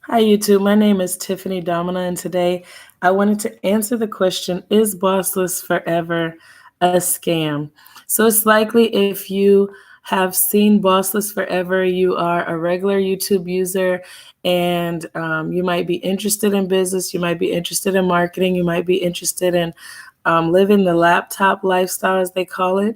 Hi, YouTube. My name is Tiffany Domina, and today I wanted to answer the question, is Bossless Forever a scam? So it's likely if you have seen Bossless Forever, you are a regular YouTube user, and you might be interested in business, you might be interested in marketing, you might be interested in living the laptop lifestyle, as they call it.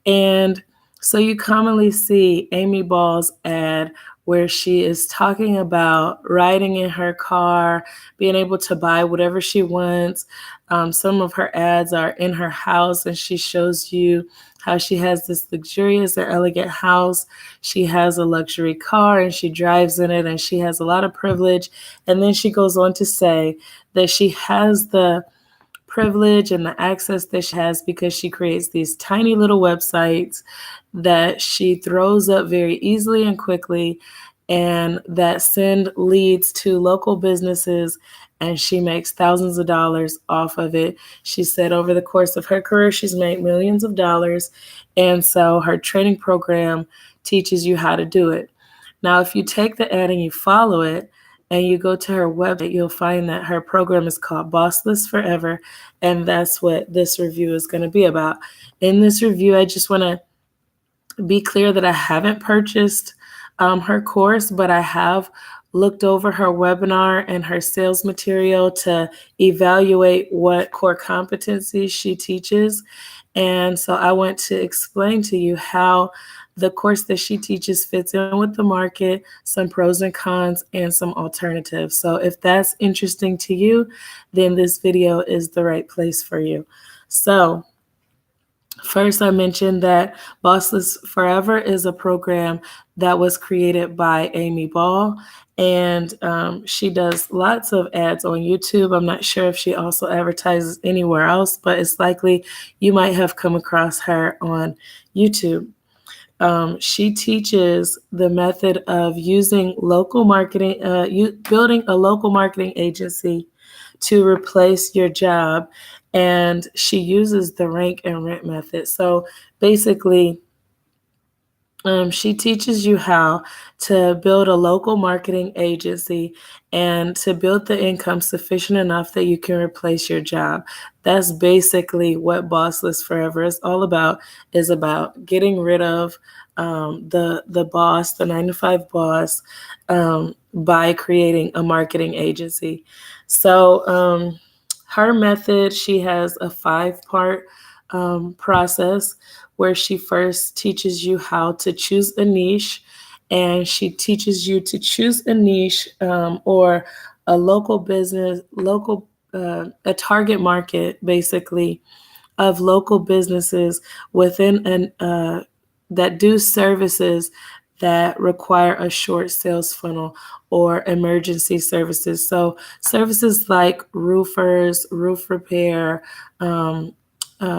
And so you commonly see Amy Ball's ad where she is talking about riding in her car, being able to buy whatever she wants. Some of her ads are in her house, and she shows you how she has this luxurious and elegant house. She has a luxury car and she drives in it, and she has a lot of privilege. And then she goes on to say that she has the privilege and the access that she has because she creates these tiny little websites that she throws up very easily and quickly, and that send leads to local businesses, and she makes thousands of dollars off of it. She said over the course of her career she's made millions of dollars, and so her training program teaches you how to do it. Now if you take the ad and you follow it and you go to her website, you'll find that her program is called Bossless Forever, and that's what this review is going to be about. In this review, I just want to be clear that I haven't purchased her course, but I have looked over her webinar and her sales material to evaluate what core competencies she teaches. And so I want to explain to you how the course that she teaches fits in with the market, some pros and cons, and some alternatives. So if that's interesting to you, then this video is the right place for you. So first, I mentioned that Bossless Forever is a program that was created by Amy Ball, and she does lots of ads on YouTube. I'm not sure if she also advertises anywhere else, but it's likely you might have come across her on YouTube. She teaches the method of using local marketing, building a local marketing agency to replace your job. And she uses the rank and rent method. So basically, she teaches you how to build a local marketing agency and to build the income sufficient enough that you can replace your job. That's basically what Bossless Forever is about getting rid of the boss, the 9 to 5 boss, by creating a marketing agency. So her method, she has a 5-part process where she first teaches you how to choose a niche, and she teaches you to choose a niche or a local business, a target market, basically, of local businesses within that do services that require a short sales funnel or emergency services. So services like roofers, roof repair,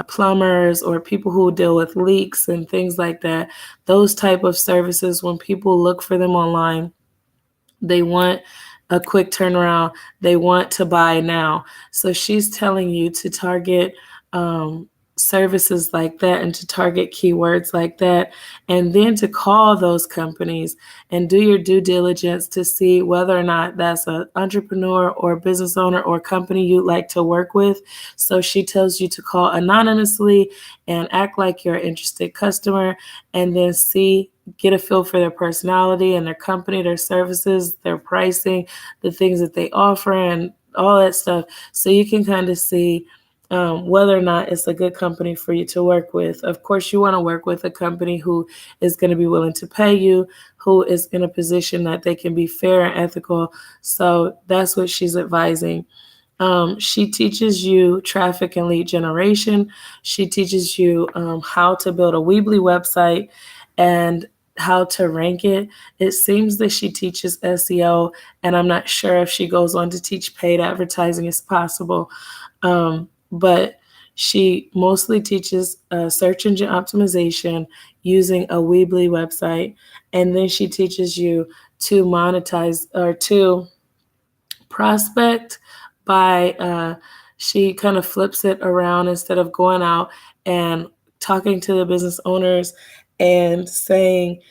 plumbers, or people who deal with leaks and things like that. Those type of services, when people look for them online, they want a quick turnaround. They want to buy now. So she's telling you to target services like that and to target keywords like that, and then to call those companies and do your due diligence to see whether or not that's an entrepreneur or business owner or company you'd like to work with. So she tells you to call anonymously and act like you're an interested customer, and then get a feel for their personality and their company, their services, their pricing, the things that they offer, and all that stuff. So you can kind of see whether or not it's a good company for you to work with. Of course, you want to work with a company who is going to be willing to pay you, who is in a position that they can be fair and ethical. So that's what she's advising. She teaches you traffic and lead generation. She teaches you how to build a Weebly website and how to rank it. It seems that she teaches SEO, and I'm not sure if she goes on to teach paid advertising. It's possible. But she mostly teaches search engine optimization using a Weebly website. And then she teaches you to monetize or to prospect by she kind of flips it around. Instead of going out and talking to the business owners and saying,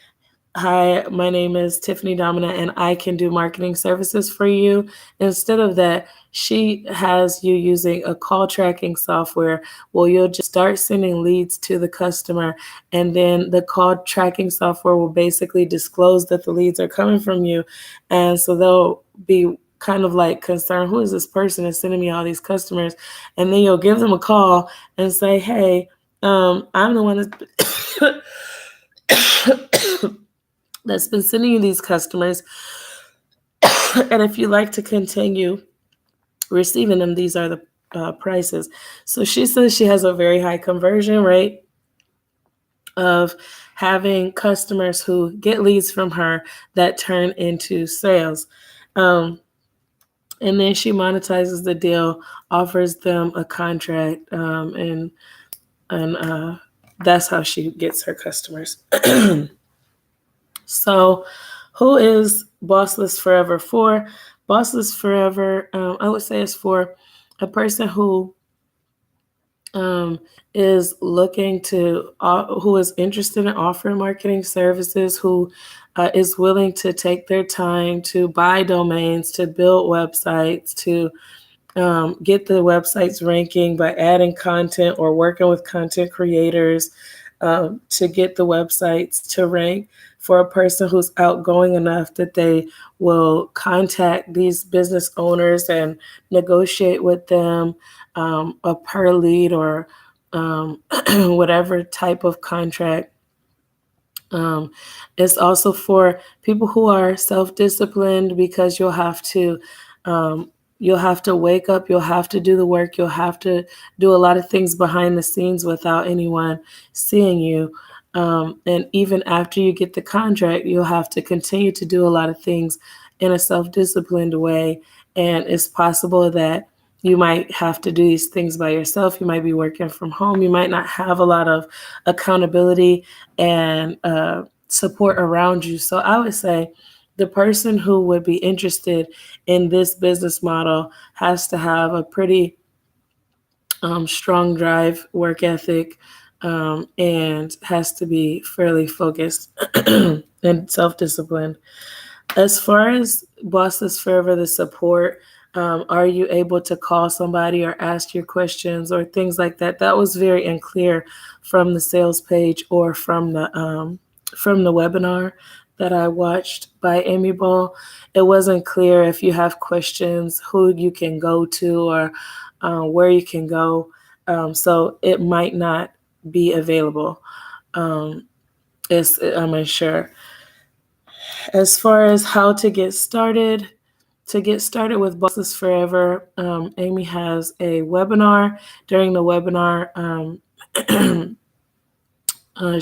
hi, my name is Tiffany Domina and I can do marketing services for you. Instead of that, she has you using a call tracking software where you'll just start sending leads to the customer, and then the call tracking software will basically disclose that the leads are coming from you. And so they'll be kind of like concerned, who is this person that's sending me all these customers? And then you'll give them a call and say, hey, I'm the one that's been sending you these customers. And if you'd like to continue receiving them, these are the prices. So she says she has a very high conversion rate of having customers who get leads from her that turn into sales. And then she monetizes the deal, offers them a contract, and that's how she gets her customers. So, who is Bossless Forever for? Bossless Forever, I would say, is for a person who is looking to, who is interested in offering marketing services, who is willing to take their time to buy domains, to build websites, to get the websites ranking by adding content or working with content creators to get the websites to rank, for a person who's outgoing enough that they will contact these business owners and negotiate with them a per lead or whatever type of contract. It's also for people who are self-disciplined, because you'll have to wake up, you'll have to do the work, you'll have to do a lot of things behind the scenes without anyone seeing you. And even after you get the contract, you'll have to continue to do a lot of things in a self-disciplined way. And it's possible that you might have to do these things by yourself. You might be working from home. You might not have a lot of accountability and support around you. So I would say the person who would be interested in this business model has to have a pretty strong drive, work ethic, and has to be fairly focused and self-disciplined. As far as Bossless Forever, the support, are you able to call somebody or ask your questions or things like that? That was very unclear from the sales page or from the webinar that I watched by Amy Ball. It wasn't clear if you have questions, who you can go to or where you can go. So it might not be available. I'm unsure. As far as how to get started with Bossless Forever, Amy has a webinar. During the webinar,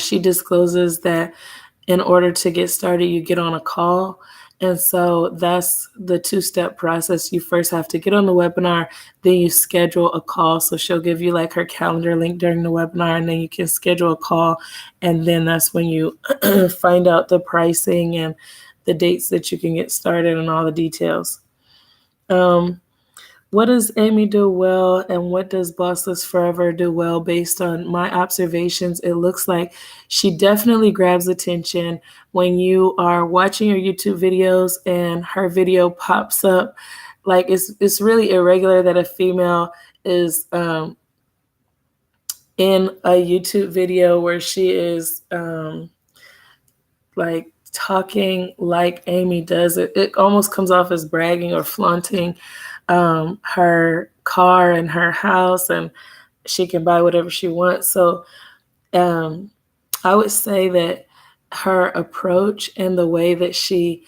she discloses that in order to get started, you get on a call. And so that's the two-step process. You first have to get on the webinar, then you schedule a call. So she'll give you like her calendar link during the webinar, and then you can schedule a call. And then that's when you find out the pricing and the dates that you can get started and all the details. What does Amy do well, and what does Bossless Forever do well? Based on my observations, it looks like she definitely grabs attention when you are watching your YouTube videos and her video pops up. Like it's really irregular that a female is in a YouTube video where she is like talking like Amy does. It almost comes off as bragging or flaunting her car and her house, and she can buy whatever she wants. So I would say that her approach and the way that she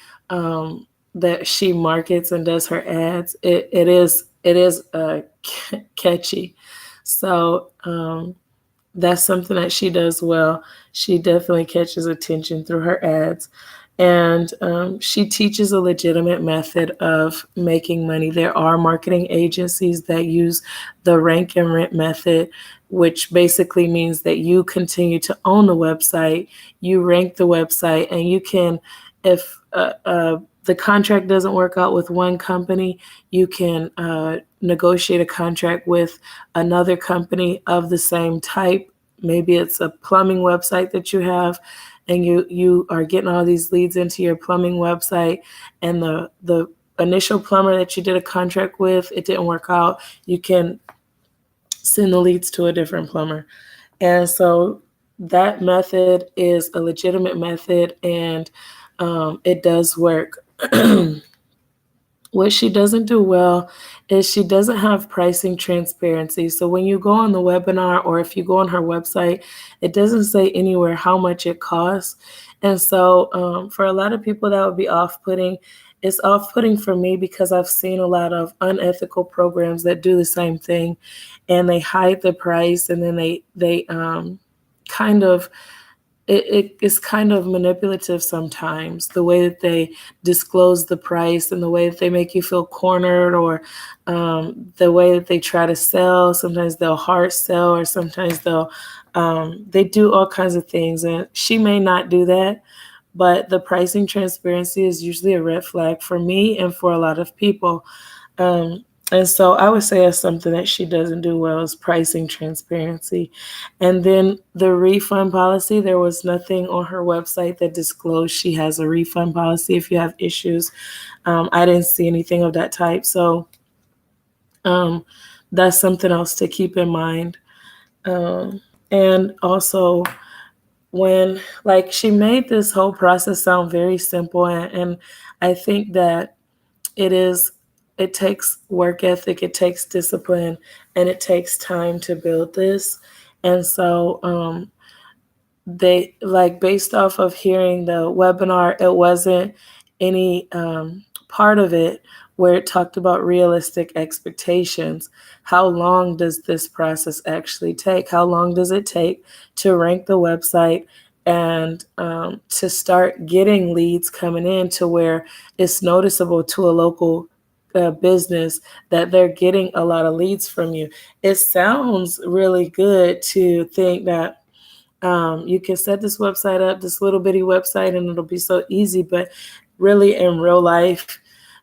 markets and does her ads, it is catchy. So that's something that she does well. She definitely catches attention through her ads. And she teaches a legitimate method of making money. There are marketing agencies that use the rank and rent method, which basically means that you continue to own the website, you rank the website, and you can, if the contract doesn't work out with one company, you can negotiate a contract with another company of the same type, maybe it's a plumbing website that you have, and you are getting all these leads into your plumbing website, and the initial plumber that you did a contract with, it didn't work out. You can send the leads to a different plumber. And so that method is a legitimate method, and it does work. What she doesn't do well is she doesn't have pricing transparency. So when you go on the webinar or if you go on her website, it doesn't say anywhere how much it costs. And so for a lot of people, that would be off-putting. It's off-putting for me because I've seen a lot of unethical programs that do the same thing, and they hide the price, and then they kind of it is kind of manipulative sometimes, the way that they disclose the price and the way that they make you feel cornered, or the way that they try to sell. Sometimes they'll hard sell, or sometimes they do all kinds of things. And she may not do that, but the pricing transparency is usually a red flag for me and for a lot of people. Um, and so I would say that's something that she doesn't do well, is pricing transparency. And then the refund policy, there was nothing on her website that disclosed she has a refund policy if you have issues. I didn't see anything of that type. So that's something else to keep in mind. And also, when, like, she made this whole process sound very simple, and I think that it takes work ethic, it takes discipline, and it takes time to build this. And so they, like, based off of hearing the webinar, it wasn't any part of it where it talked about realistic expectations. How long does this process actually take? How long does it take to rank the website and to start getting leads coming in to where it's noticeable to a local business that they're getting a lot of leads from you? It sounds really good to think that you can set this website up, this little bitty website, and it'll be so easy. But really, in real life,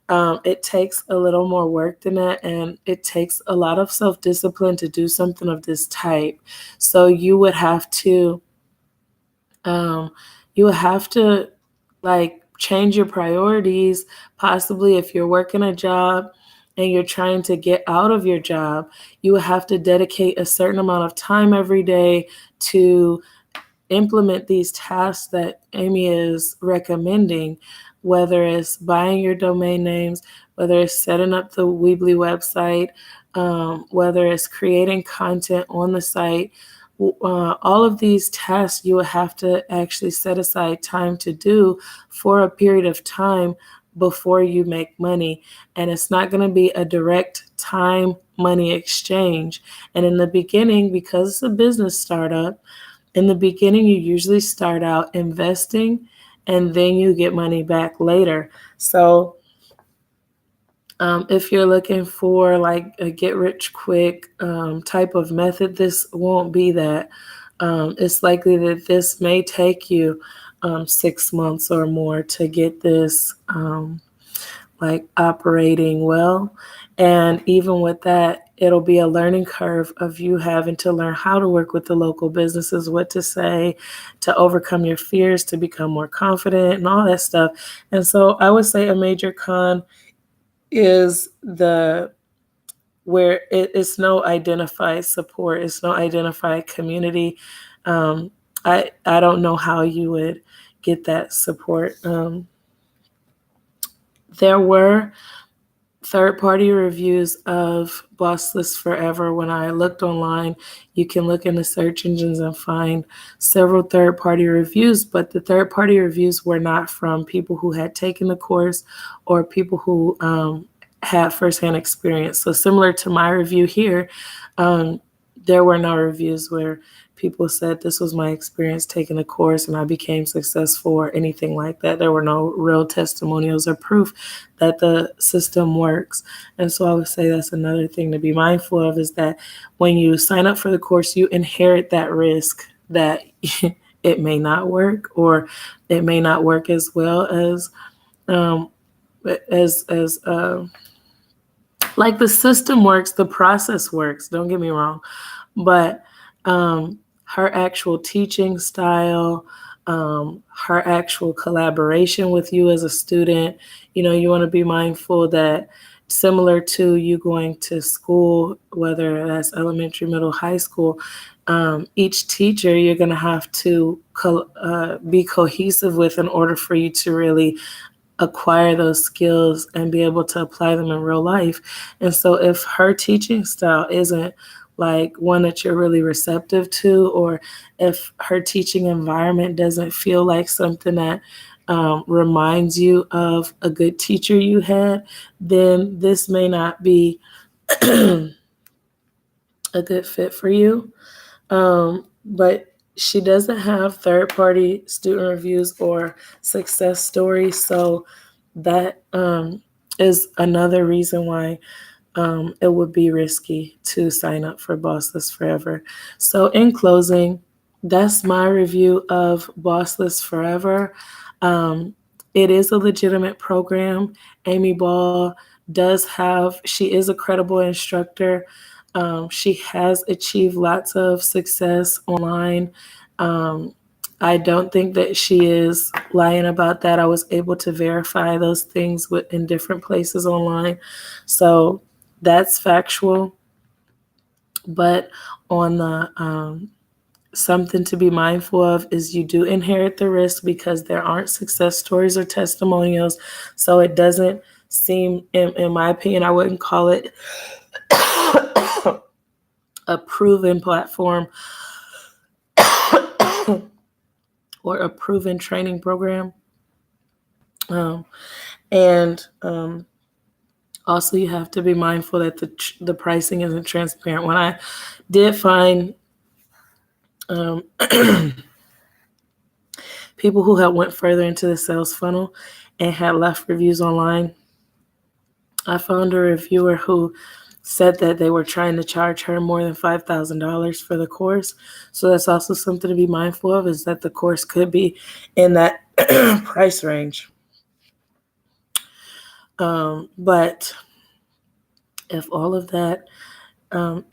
it takes a little more work than that, and it takes a lot of self-discipline to do something of this type. So you would have to, um, like, change your priorities. Possibly, if you're working a job and you're trying to get out of your job, you would have to dedicate a certain amount of time every day to implement these tasks that Amy is recommending, whether it's buying your domain names, whether it's setting up the Weebly website, whether it's creating content on the site. All of these tasks you will have to actually set aside time to do for a period of time before you make money. And it's not going to be a direct time money exchange. And in the beginning, because it's a business startup, in the beginning, you usually start out investing, and then you get money back later. So if you're looking for like a get rich quick type of method, this won't be that. It's likely that this may take you 6 months or more to get this like operating well. And even with that, it'll be a learning curve of you having to learn how to work with the local businesses, what to say, to overcome your fears, to become more confident, and all that stuff. And so I would say a major con is where it's no identified support, it's no identified community. I don't know how you would get that support. There were third-party reviews of Bossless Forever. When I looked online, you can look in the search engines and find several third-party reviews, but the third-party reviews were not from people who had taken the course or people who had firsthand experience. So similar to my review here, there were no reviews where people said this was my experience taking the course and I became successful or anything like that. There were no real testimonials or proof that the system works. And so I would say that's another thing to be mindful of, is that when you sign up for the course, you inherit that risk that it may not work, or it may not work as well as like the system works, the process works, don't get me wrong. But her actual teaching style, her actual collaboration with you as a student. You want to be mindful that similar to you going to school, whether that's elementary, middle, high school, each teacher you're going to have to be cohesive with in order for you to really acquire those skills and be able to apply them in real life. And so if her teaching style isn't like one that you're really receptive to, or if her teaching environment doesn't feel like something that reminds you of a good teacher you had, then this may not be a good fit for you. But she doesn't have third-party student reviews or success stories, so that is another reason why it would be risky to sign up for Bossless Forever. So in closing, that's my review of Bossless Forever. It is a legitimate program. Amy Ball she is a credible instructor. She has achieved lots of success online. I don't think that she is lying about that. I was able to verify those things in different places online. So that's factual. But on the something to be mindful of is you do inherit the risk because there aren't success stories or testimonials. So it doesn't seem, in my opinion, I wouldn't call it a proven platform or a proven training program. And also you have to be mindful that the pricing isn't transparent. When I did find people who had went further into the sales funnel and had left reviews online, I found a reviewer who said that they were trying to charge her more than $5,000 for the course. So that's also something to be mindful of, is that the course could be in that price range. But if all of that,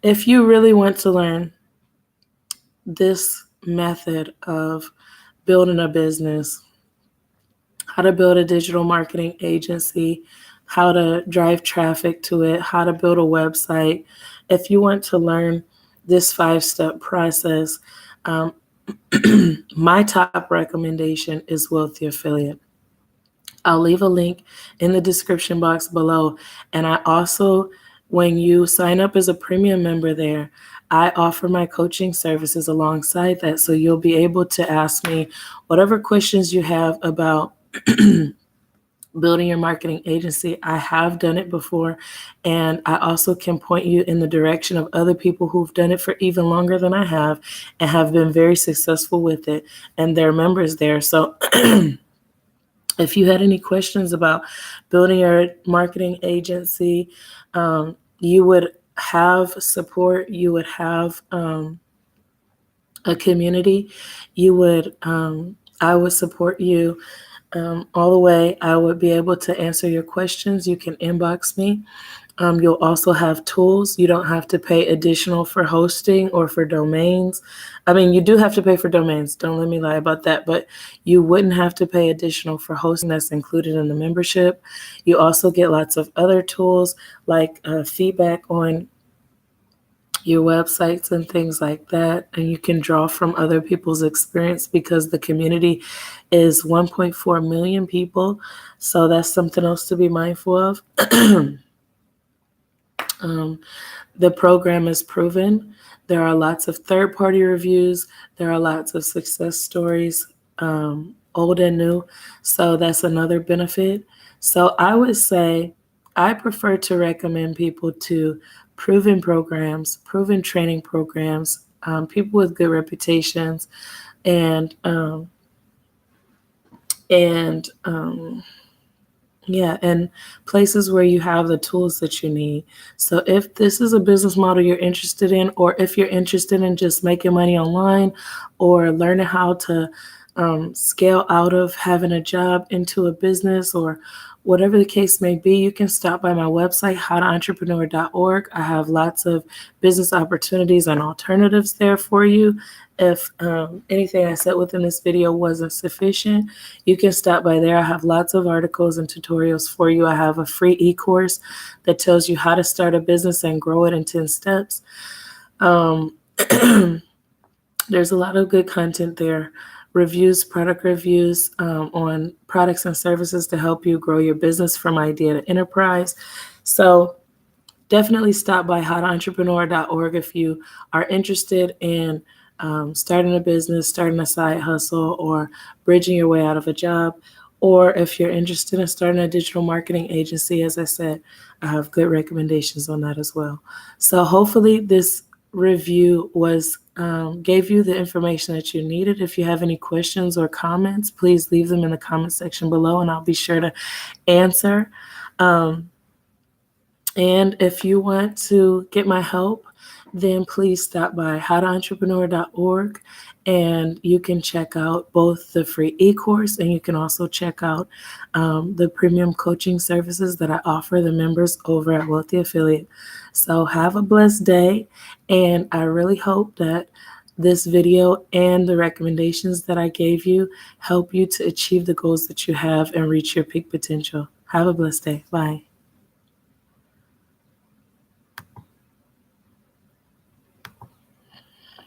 if you really want to learn this method of building a business, how to build a digital marketing agency, how to drive traffic to it, how to build a website, if you want to learn this 5-step process, my top recommendation is Wealthy Affiliate. I'll leave a link in the description box below. And I also, when you sign up as a premium member there, I offer my coaching services alongside that. So you'll be able to ask me whatever questions you have about building your marketing agency. I have done it before, and I also can point you in the direction of other people who've done it for even longer than I have and have been very successful with it, and they're members there. So if you had any questions about building your marketing agency, you would have support, you would have a community, I would support you all the way. I would be able to answer your questions. You can inbox me. You'll also have tools. You don't have to pay additional for hosting or for domains. I mean, you do have to pay for domains. Don't let me lie about that. But you wouldn't have to pay additional for hosting. That's included in the membership. You also get lots of other tools like feedback on your websites and things like that. And you can draw from other people's experience because the community is 1.4 million people. So that's something else to be mindful of. The program is proven. There are lots of third-party reviews. There are lots of success stories, old and new. So that's another benefit. So I would say I prefer to recommend people to proven programs, proven training programs, people with good reputations, and places where you have the tools that you need. So if this is a business model you're interested in, or if you're interested in just making money online or learning how to scale out of having a job into a business or whatever the case may be, you can stop by my website, howtoentrepreneur.org. I have lots of business opportunities and alternatives there for you. If anything I said within this video wasn't sufficient, you can stop by there. I have lots of articles and tutorials for you. I have a free e-course that tells you how to start a business and grow it in 10 steps. There's a lot of good content there. Product reviews on products and services to help you grow your business from idea to enterprise. So definitely stop by howtoentrepreneur.org if you are interested in starting a business, starting a side hustle, or bridging your way out of a job. Or if you're interested in starting a digital marketing agency, as I said, I have good recommendations on that as well. So hopefully this review gave you the information that you needed. If you have any questions or comments, please leave them in the comment section below and I'll be sure to answer. And if you want to get my help, then please stop by howtoentrepreneur.org and you can check out both the free e-course and you can also check out the premium coaching services that I offer the members over at Wealthy Affiliate. So have a blessed day, and I really hope that this video and the recommendations that I gave you help you to achieve the goals that you have and reach your peak potential. Have a blessed day. Bye.